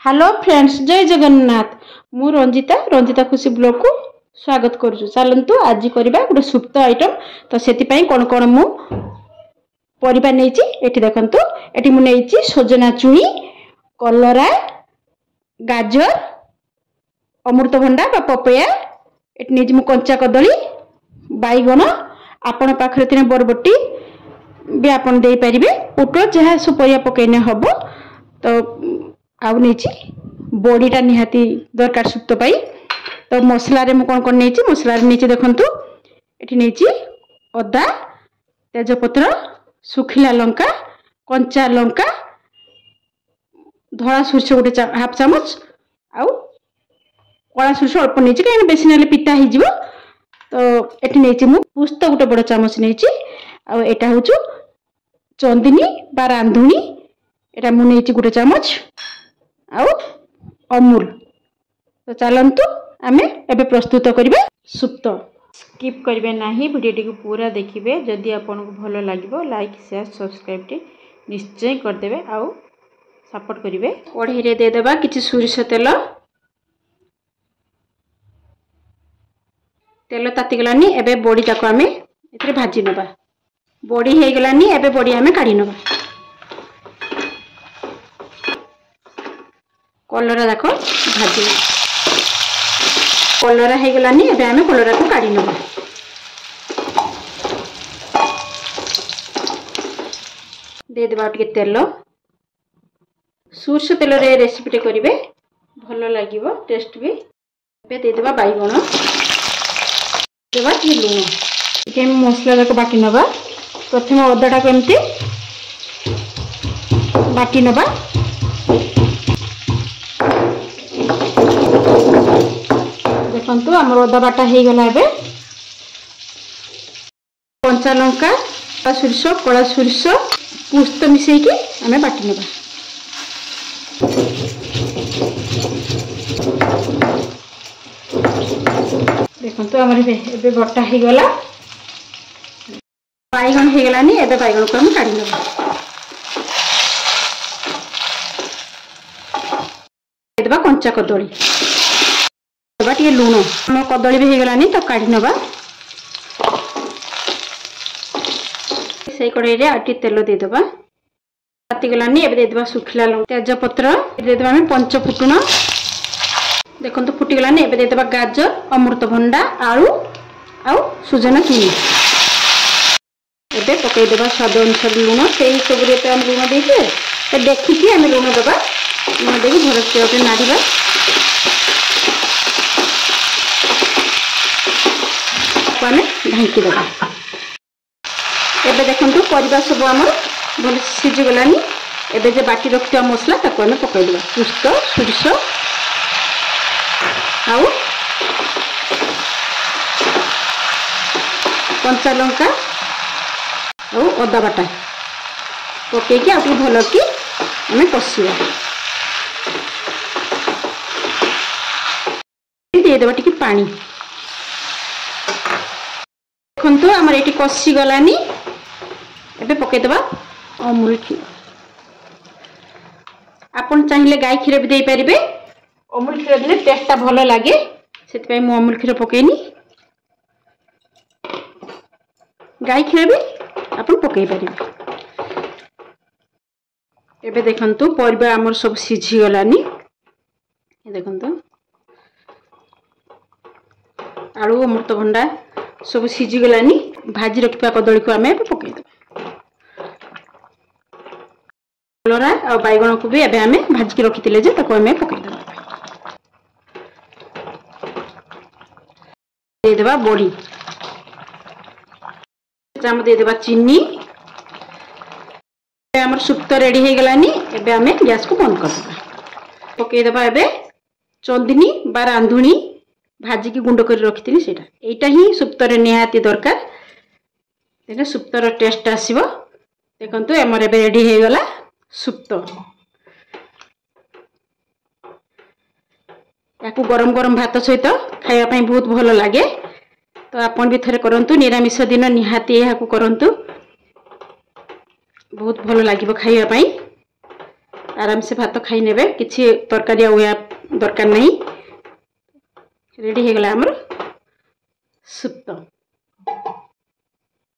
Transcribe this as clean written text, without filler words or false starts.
Hello friends, जय जगन्नाथ। मु रंजिता खुशी ब्लॉग को स्वागत करुछु। चलंतु आज करबा गोटे सुप्त आइटम। तो सेति पई कोन कोन मु परिबा नेछि एठी देखंतु। एठी मु नेछि सजना चुई, कलरा, गाजर, अमृतभंडा बा पपया। एठी नेछि मु कंचा कदली, बाईगण, आपण पाखरे तिने बरबटी भी आपण देई परिबे। पोटल जहा सु परिया पकेने हबो। तो आउ नेछि बड़ीटा निहाती दरकार सुप्त पाई। तो मसला रे मु कोन कोन नेछि मसला रे नेछि देखंतु। एठी नेछि अदा, तेजपत्र, सुखिला लंका, कंचा लंका, धड़ा सुरस गोटे हाफ चामच, आउ कला सुरस अल्प नेछि काहे बेसी नेले पिता हि जिवो। तो एठी नेछि मु पुस्त गोटे बड़ चामच नेछि। आउ एटा होछु चंदिनी बा रांधुनी, एटा मु नेछि गोटे चामच, आउ अमूल। तो चलंतु आमे एबे प्रस्तुत करिवे सुप्त। स्किप करिवे नाही, वीडियो को पूरा देखिबे। जदि आपन को भलो लागिबो लाइक शेयर सब्सक्राइब टे निश्चय कर देबे, आउ सपोर्ट करिवे। कढ़ाई रे दे देबा किछि सुरिस तेल। तेल ताती गलानी, एबे बड़ी ताको आमे एथरे भाजी नबा। बड़ी हे गलानी, एबे बड़ी आमे काढी नबा। कलरा देखो भाजी, कलरा हे गलानी, एबे आमे कलरा को काढी नबा। दे देबा टिके तेल। सुरस तेल रे रेसिपी टे करिवे, भलो लागिवो, टेस्ट भी। एबे दे देबा बाईगण, देबा टी लूण। के मसला जाको बाटी नबा। प्रथम अदाटा को एमती बाटी नबा। देखंतु हमर अदा बाटा हे गला। एबे कंचा लंका, सुरस, कला सुरस, पुस्त मिसई की हमें बाटी नबा। देखंतु हमर एबे बटा हे गला। बाईगण हे गलानी, एबे बाईगण को हम काढी नबा। देबा कंचा कदली, देबा टिके लूण। हम कदली भी हे गलानी, तो काढी नबा। सेई कढ़ाई रे आटी तेल दे देबा। ताती गलानी, एबे दे देबा सुखिला लंका, तेजपत्र, दे देबा हम पंच फुटण। देखंतु फुटी गलानी, एबे दे देबा गाजर, अमृतभंडा, आलू, आउ सुजना चुनी। एबे पकई देबा स्वाद अनुसार लूण। सेई सबरे तो हम लूण देछे, तो देखिकी हम लूण देबा। लूण देबी भरसे ओटे नाड़ीबा। आमे ढांकी देबा। एबे देखंतु परिबा सब हमर भल सिझी गलानी। एबे जे बाटी रखिया मसला ताको आमे पकई देबा। पुस्त, सुरस, आउ कंचा लंका, आउ अदा बाटा पकई के आउ भल की आमे कसिया। दे देबा टिके पानी। देखंतु हमर एटी कसी गलानी। एबे पकई देबा अमूल क्षीर। आपन चाहिले गाय क्षीर भी दे परिबे। अमूल क्षीर देले टेस्टटा भलो लागे, सेति पई मु अमूल क्षीर पकेनी। गाय क्षीर भी आपन पकई परिबे। एबे देखंतु परिबा हमर सब सिझी गलानी। देखंतु आलू, अमृतभंडा सब सिझी गलानी। भाजी रखिपा कदली को आमे पकई देबा। कलरा और बाईगण को भी एबे आमे भाजी के रखितिले जे ताको आमे पकई देबा। दे देबा बड़ी, चाम दे देबा चीनी। एबे हमर सुप्त रेडी हे गलानी। एबे आमे गैस को बंद कर देबा। पकई देबा एबे चंदिनी बा रांधुनी भाजी की गुंड कर रखिथिनी सेटा। एटा ही सुप्तर निहाती दरकार, तेने सुप्तर टेस्ट आसीबो। देखंतु हमर एबे रेडी हे गला सुप्त। याकू गरम गरम भात सहित खाया पई बहुत भलो लागे। तो आपन भी थरे करंतु, निरामिष दिन निहाती याकू करंतु, बहुत भलो लागिबो खाया पई। आराम से भात खाई नेबे किछि तरकारी आ दरकार नहीं। रेडी हो गला हमर सुप्त।